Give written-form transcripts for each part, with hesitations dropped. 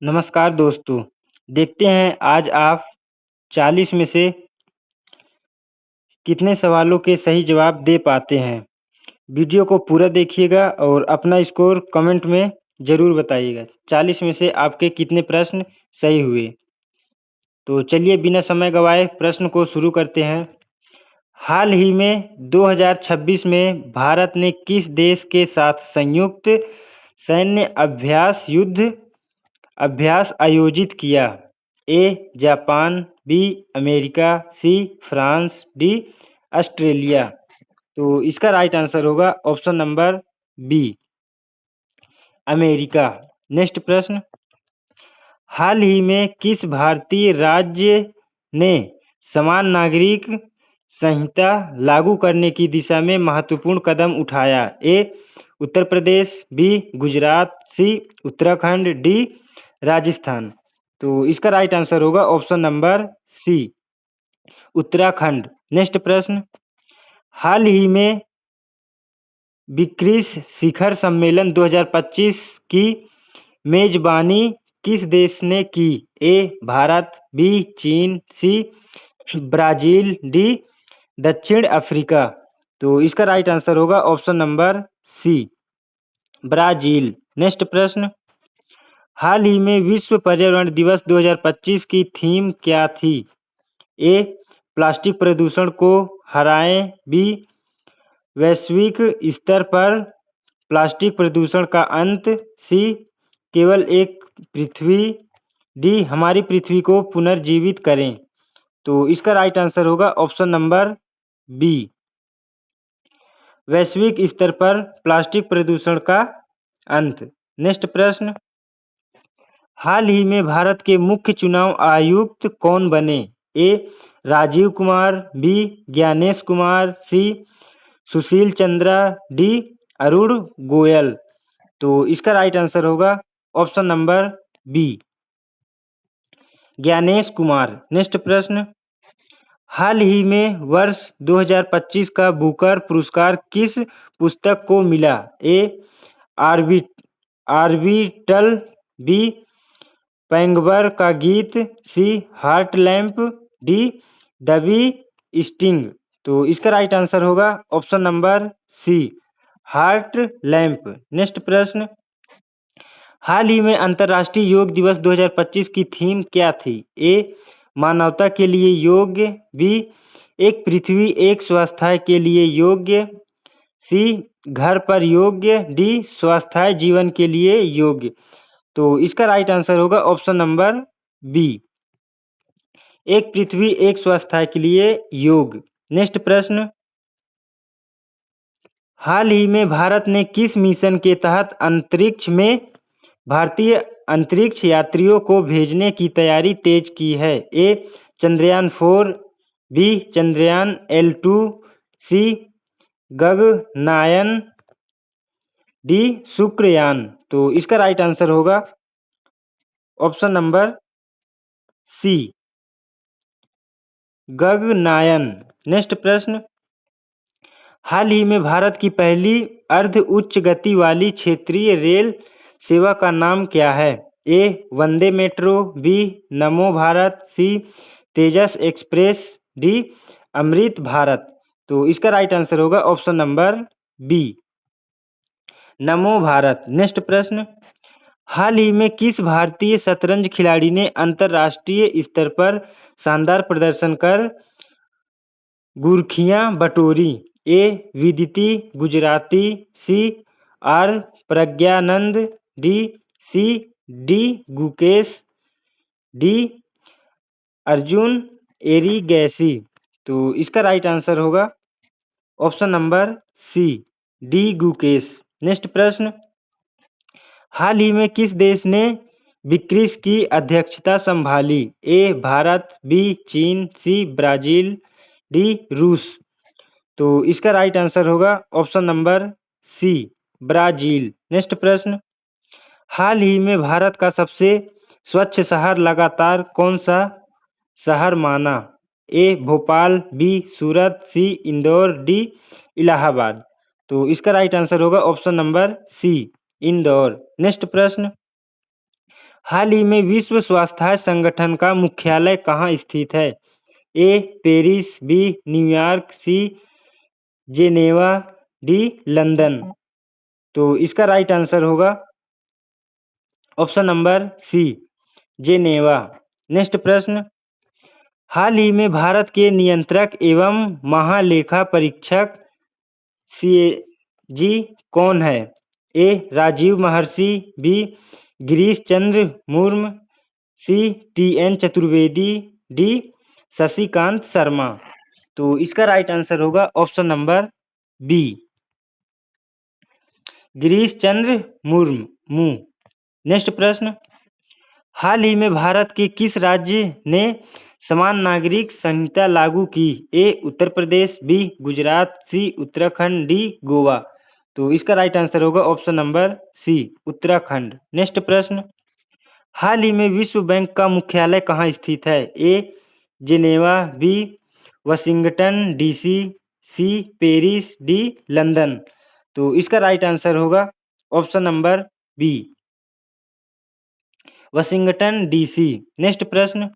नमस्कार दोस्तों, देखते हैं आज आप 40 में से कितने सवालों के सही जवाब दे पाते हैं। वीडियो को पूरा देखिएगा और अपना स्कोर कमेंट में ज़रूर बताइएगा। 40 में से आपके कितने प्रश्न सही हुए। तो चलिए बिना समय गंवाए प्रश्न को शुरू करते हैं। हाल ही में 2026 में भारत ने किस देश के साथ संयुक्त सैन्य युद्ध अभ्यास आयोजित किया? A Japan, B America, C France, D Australia. तो इसका राइट आंसर होगा option number B America. Next प्रश्न, हाल ही में किस भारतीय राज्य ने समान नागरिक संहिता लागू करने की दिशा में महत्वपूर्ण कदम उठाया? A Uttar Pradesh, B Gujarat, C Uttarakhand, D Rajasthan. तो इसका राइट आंसर होगा option number C Uttarakhand. Next प्रश्न, हाल ही में ब्रिक्स शिखर सम्मेलन 2025 की मेजबानी किस देश ने की? ए भारत, बी चीन, सी ब्राजील, डी दक्षिण अफ्रीका। तो इसका राइट आंसर होगा option number C Brazil. Next प्रश्न, हाल ही में विश्व पर्यावरण दिवस 2025 की थीम क्या थी? ए प्लास्टिक प्रदूषण को हराएं, बी वैश्विक स्तर पर प्लास्टिक प्रदूषण का अंत, सी केवल एक पृथ्वी, डी हमारी पृथ्वी को पुनर्जीवित करें। तो इसका राइट आंसर होगा ऑप्शन नंबर बी वैश्विक स्तर पर प्लास्टिक प्रदूषण का अंत। नेक्स्ट प्रश्न, हाल ही में भारत के मुख्य चुनाव आयुक्त कौन बने? A Rajiv Kumar, B Gyanesh Kumar, C Sushil Chandra, D Arun Goyal. तो इसका राइट आंसर होगा option number B Gyanesh Kumar. Next प्रश्न, हाल ही में वर्ष 2025 का बुकर पुरस्कार किस पुस्तक को मिला? ए आर्बिटल, बी पैंगबर का गीत, C heart lamp, D the bee sting. तो इसका राइट आंसर होगा option number C heart lamp. Next प्रश्न, हाल ही में अंतर्राष्ट्रीय योग दिवस 2025 की थीम क्या थी? ए मानवता के लिए योग्य, बी एक पृथ्वी एक स्वास्थ्य के लिए योग्य, सी घर पर योग्य, डी स्वास्थ्य जीवन के लिए योग्य। तो इसका राइट आंसर होगा ऑप्शन नंबर बी एक पृथ्वी एक स्वास्थ्य के लिए योग। नेक्स्ट प्रश्न, हाल ही में भारत ने किस मिशन के तहत अंतरिक्ष में भारतीय अंतरिक्ष यात्रियों को भेजने की तैयारी तेज की है? A Chandrayaan 4, B Chandrayaan L2, C Gaganyaan, D Shukrayaan. तो इसका राइट आंसर होगा option number C Gaganyaan. Next प्रश्न, हाल ही में भारत की पहली अर्ध उच्च गति वाली क्षेत्रीय रेल सेवा का नाम क्या है? ए वंदे मेट्रो, बी नमो भारत, सी तेजस एक्सप्रेस, डी अमृत भारत। तो इसका राइट आंसर होगा ऑप्शन नंबर बी नमो भारत। नेक्स्ट प्रश्न, हाल ही में किस भारतीय शतरंज खिलाड़ी ने अंतर्राष्ट्रीय स्तर पर शानदार प्रदर्शन कर गुर्खियां बटोरी? A Vidit Gujrathi, C R Praggnanandhaa, D Gukesh, D Arjun Erigaisi. तो इसका राइट आंसर होगा option number C D Gukesh. Next प्रश्न, हाल ही में किस देश ने ब्रिक्स की अध्यक्षता संभाली? ए भारत, बी चीन, सी ब्राजील, डी रूस। तो इसका राइट आंसर होगा option number C Brazil. Next प्रश्न, हाल ही में भारत का सबसे स्वच्छ शहर लगातार कौन सा शहर माना? A Bhopal, B Surat, C Indore, D Allahabad. तो इसका राइट आंसर होगा option number C Indore. Next प्रश्न, हाल ही में विश्व स्वास्थ्य संगठन का मुख्यालय कहाँ स्थित है? A Paris, B New York, C Geneva, D London. तो इसका राइट आंसर होगा option number C Geneva. Next प्रश्न, हाल ही में भारत के नियंत्रक एवं महालेखा परीक्षक सीएजी कौन है? ए राजीव महर्षि, बी गिरीश चंद्र मुर्मू, सी टीएन चतुर्वेदी, डी शशिकांत शर्मा। तो इसका राइट आंसर होगा option number B Girish Chandra Murmu. Next प्रश्न, हाल ही में भारत के किस राज्य ने समान नागरिक संहिता लागू की? A Uttar Pradesh, B Gujarat, C Uttarakhand, D Goa. तो इसका राइट आंसर होगा option number C Uttarakhand. Next प्रश्न, हाल ही में विश्व बैंक का मुख्यालय कहाँ स्थित है? A Geneva, B Washington DC, C Paris, D London. तो इसका राइट आंसर होगा option number B Washington DC. Next प्रश्न,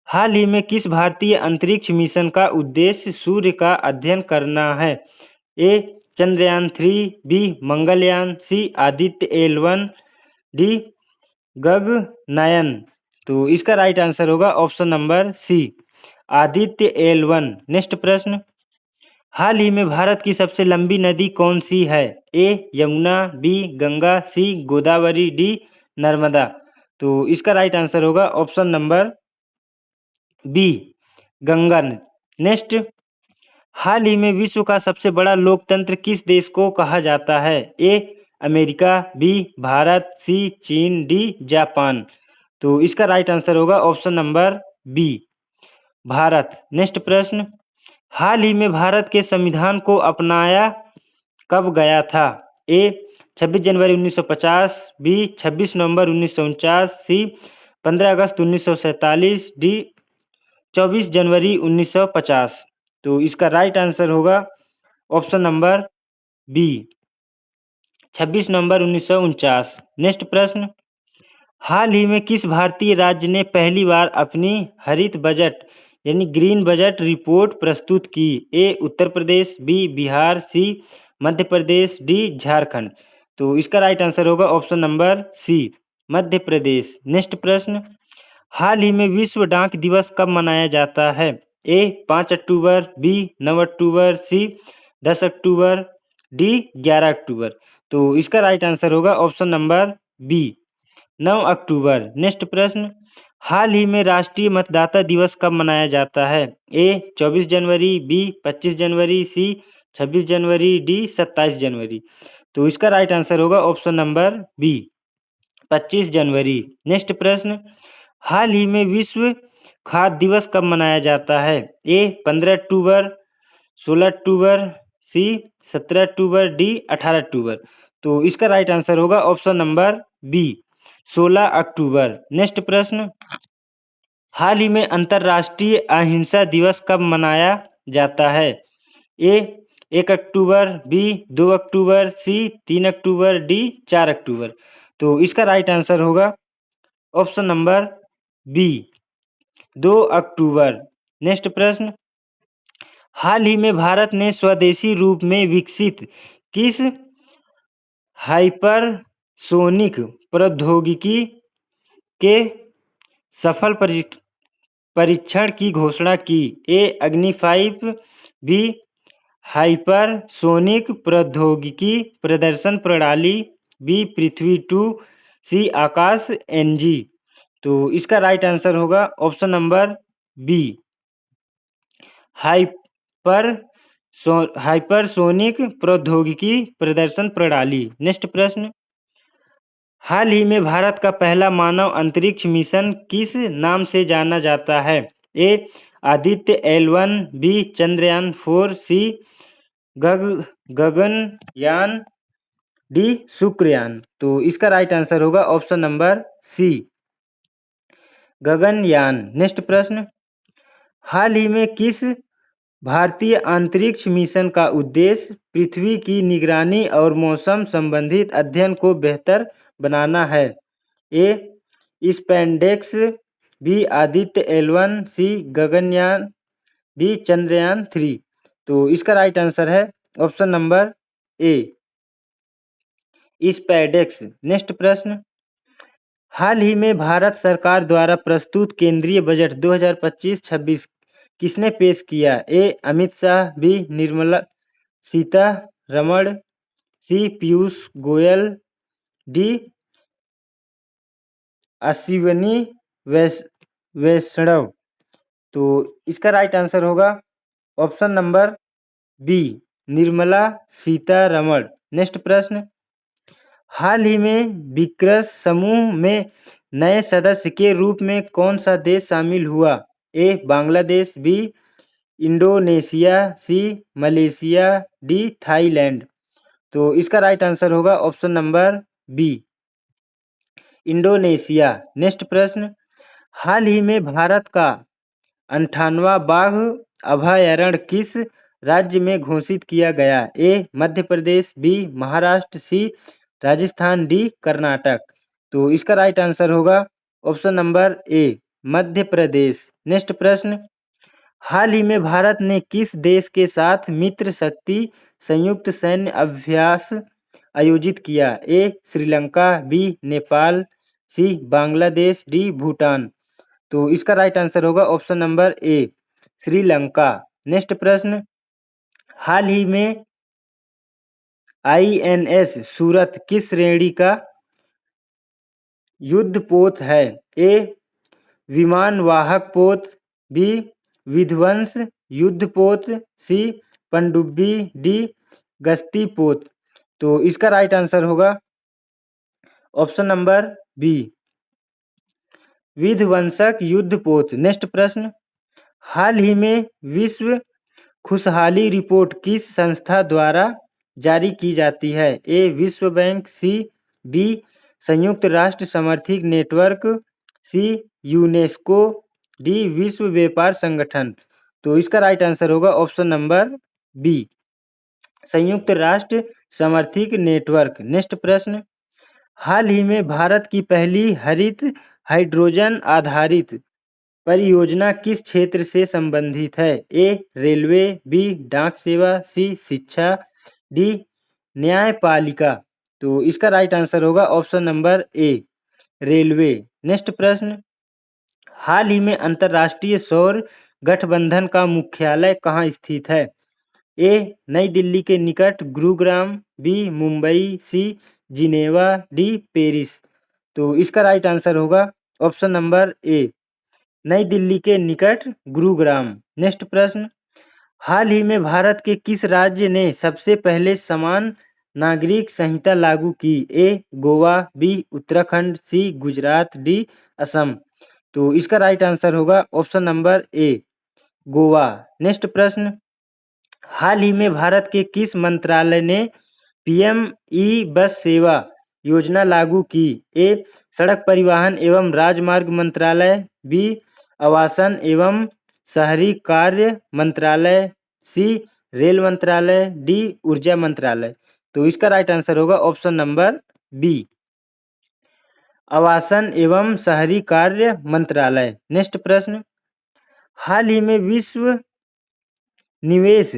हाल ही में किस भारतीय अंतरिक्ष मिशन का उद्देश्य सूर्य का अध्ययन करना है? A Chandrayaan 3, B Mangalyaan, C Aditya L1, D Gaganyaan. तो इसका राइट आंसर होगा option number C Aditya L1। Next प्रश्न, हाल ही में भारत की सबसे लंबी नदी कौन सी है? A Yamuna, B Ganga, C Godavari, D Narmada. तो इसका राइट आंसर होगा option number B Ganga. Next, हाल ही में विश्व का सबसे बड़ा लोकतंत्र किस देश को कहा जाता है? A America, B Bharat, C चीन, डी जापान। तो इसका राइट आंसर होगा option number B Bharat. Next प्रश्न, हाल ही में भारत के संविधान को अपनाया कब गया था? ए 26 जनवरी 1950, बी 26 नवंबर 1949, सी 15 अगस्त 1947, डी 24 जनवरी 1950। तो इसका राइट आंसर होगा ऑप्शन नंबर बी 26 नवंबर 1949। नेक्स्ट प्रश्न, हाल ही में किस भारतीय राज्य ने पहली बार अपनी हरित बजट यानी ग्रीन बजट रिपोर्ट प्रस्तुत की? A Uttar Pradesh, B Bihar, C Madhya Pradesh, D Jharkhand. तो इसका राइट आंसर होगा ऑप्शन नंबर सी मध्य प्रदेश। नेक्स्ट प्रश्न, हाल ही में विश्व डाक दिवस कब मनाया जाता है? ए 5 अक्टूबर, बी 9 अक्टूबर, सी 10 अक्टूबर, डी 11 अक्टूबर। तो इसका राइट आंसर होगा ऑप्शन नंबर बी 9 अक्टूबर। नेक्स्ट प्रश्न, हाल ही में राष्ट्रीय मतदाता दिवस कब मनाया जाता है? ए 24 जनवरी, बी 25 जनवरी, सी 26 जनवरी, डी 27 जनवरी। तो इसका राइट आंसर होगा ऑप्शन नंबर बी 25 जनवरी। नेक्स्ट प्रश्न, हाल ही में विश्व खाद्य दिवस कब मनाया जाता है? ए 15 अक्टूबर, 16 अक्टूबर, सी 17 अक्टूबर, डी 18 अक्टूबर। तो इसका राइट आंसर होगा ऑप्शन नंबर बी 16 अक्टूबर। नेक्स्ट प्रश्न, हाल ही में अंतर्राष्ट्रीय अहिंसा दिवस कब मनाया जाता है? ए 1 अक्टूबर, बी 2 अक्टूबर, सी 3 अक्टूबर, डी 4 अक्टूबर। तो इसका राइट आंसर होगा ऑप्शन नंबर बी 2 अक्टूबर। नेक्स्ट प्रश्न, हाल ही में भारत ने स्वदेशी रूप में विकसित किस हाइपरसोनिक प्रौद्योगिकी के सफल परीक्षण की घोषणा की? ए अग्नि 5, बी हाइपरसोनिक प्रौद्योगिकी प्रदर्शन प्रणाली, बी पृथ्वी 2, सी आकाश NG। तो इसका राइट आंसर होगा ऑप्शन नंबर बी हाइपरसोनिक प्रौद्योगिकी प्रदर्शन प्रणाली। नेक्स्ट प्रश्न, हाल ही में भारत का पहला मानव अंतरिक्ष मिशन किस नाम से जाना जाता है? A Aditya L1, B Chandrayaan 4, C Gaganyaan, D Shukrayaan. तो इसका राइट आंसर होगा option number C Gaganyaan. Next प्रश्न, हाल ही में किस भारतीय अंतरिक्ष मिशन का उद्देश्य पृथ्वी की निगरानी और मौसम संबंधित अध्ययन को बेहतर बनाना है? ए स्पेंडेक्स, बी आदित्य L1, सी गगनयान, डी चंद्रयान 3। तो इसका राइट आंसर है ऑप्शन नंबर ए, स्पेडेक्स। नेक्स्ट प्रश्न, हाल ही में भारत सरकार द्वारा प्रस्तुत केंद्रीय बजट 2025-26 किसने पेश किया? A Amit Shah, B Nirmala Sitharaman, C Piyush Goyal, D Ashwini Vaishnaw. तो इसका राइट आंसर होगा option number B, Nirmala Sitharaman. Next प्रश्न, हाल ही में ब्रिक्स समूह में नए सदस्य के रूप में कौन सा देश शामिल हुआ? A Bangladesh, B Indonesia, C Malaysia, D Thailand. तो इसका राइट आंसर होगा option number B, Indonesia. Next प्रश्न, हाल ही में भारत का 58वां बाघ अभयारण्य किस राज्य में घोषित किया गया? ए मध्य प्रदेश, बी महाराष्ट्र, सी राजस्थान, डी कर्नाटक। तो इसका राइट आंसर होगा ऑप्शन नंबर ए, मध्य प्रदेश। नेक्स्ट प्रश्न, हाल ही में भारत ने किस देश के साथ मित्र शक्ति संयुक्त सैन्य अभ्यास आयोजित किया? ए श्रीलंका, बी नेपाल, सी बांग्लादेश, डी भूटान। तो इसका राइट आंसर होगा ऑप्शन नंबर ए, श्रीलंका। नेक्स्ट प्रश्न, हाल ही में INS सूरत किस श्रेणी का युद्धपोत है? ए विमानवाहक पोत, बी विध्वंस युद्धपोत, सी पनडुब्बी, डी गश्ती पोत। तो इसका राइट आंसर होगा ऑप्शन नंबर बी, विध्वंसक युद्धपोत। नेक्स्ट प्रश्न, हाल ही में विश्व खुशहाली रिपोर्ट किस संस्था द्वारा जारी की जाती है? ए विश्व बैंक, सी बी संयुक्त राष्ट्र समर्थित नेटवर्क, सी यूनेस्को, डी विश्व व्यापार संगठन। तो इसका राइट आंसर होगा ऑप्शन नंबर बी, संयुक्त राष्ट्र समर्थित नेटवर्क। नेक्स्ट प्रश्न, हाल ही में भारत की पहली हरित हाइड्रोजन आधारित परियोजना किस क्षेत्र से संबंधित है? ए रेलवे, बी डाक सेवा, सी शिक्षा, डी न्यायपालिका। तो इसका राइट आंसर होगा ऑप्शन नंबर ए, रेलवे। नेक्स्ट प्रश्न, हाल ही में अंतर्राष्ट्रीय सौर गठबंधन का मुख्यालय कहाँ स्थित है? ए नई दिल्ली के निकट Gurugram, B Mumbai, C Geneva, D Paris. तो इसका राइट आंसर होगा option number A, New Delhi के निकट गुरुग्राम। नेक्स्ट प्रश्न, हाल ही में भारत के किस राज्य ने सबसे पहले समान नागरिक संहिता लागू की? ए गोवा, बी उत्तराखंड, सी गुजरात, डी असम। तो इसका राइट आंसर होगा ऑप्शन नंबर ए, गोवा। नेक्स्ट प्रश्न, हाल ही में भारत के किस मंत्रालय ने PM ई बस सेवा योजना लागू की? ए सड़क परिवहन एवं राजमार्ग मंत्रालय, बी आवासन एवं शहरी कार्य मंत्रालय, सी रेल मंत्रालय, डी ऊर्जा मंत्रालय। तो इसका राइट आंसर होगा ऑप्शन नंबर बी, आवासन एवं शहरी कार्य मंत्रालय। नेक्स्ट प्रश्न, हाल ही में विश्व निवेश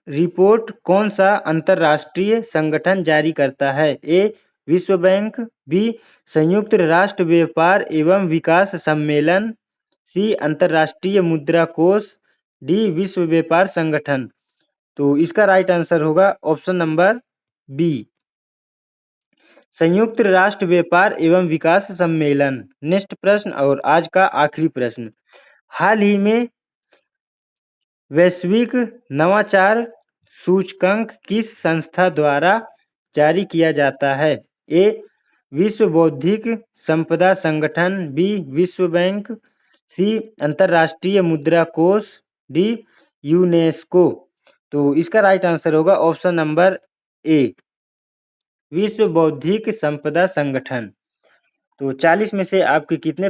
रिपोर्ट कौन सा अंतर्राष्ट्रीय संगठन जारी करता है? ए विश्व बैंक, बी संयुक्त राष्ट्र व्यापार एवं विकास सम्मेलन, सी अंतर्राष्ट्रीय मुद्रा कोष, डी विश्व व्यापार संगठन। तो इसका राइट आंसर होगा ऑप्शन नंबर बी, संयुक्त राष्ट्र व्यापार एवं विकास सम्मेलन। नेक्स्ट प्रश्न और आज का आखिरी प्रश्न, हाल ही में वैश्विक नवाचार सूचकांक किस संस्था द्वारा जारी किया जाता है? ए विश्व बौद्धिक संपदा संगठन, बी विश्व बैंक, सी अंतर्राष्ट्रीय मुद्रा कोष, डी यूनेस्को। तो इसका राइट आंसर होगा ऑप्शन नंबर ए, विश्व बौद्धिक संपदा संगठन। तो 40 में से आपके कितने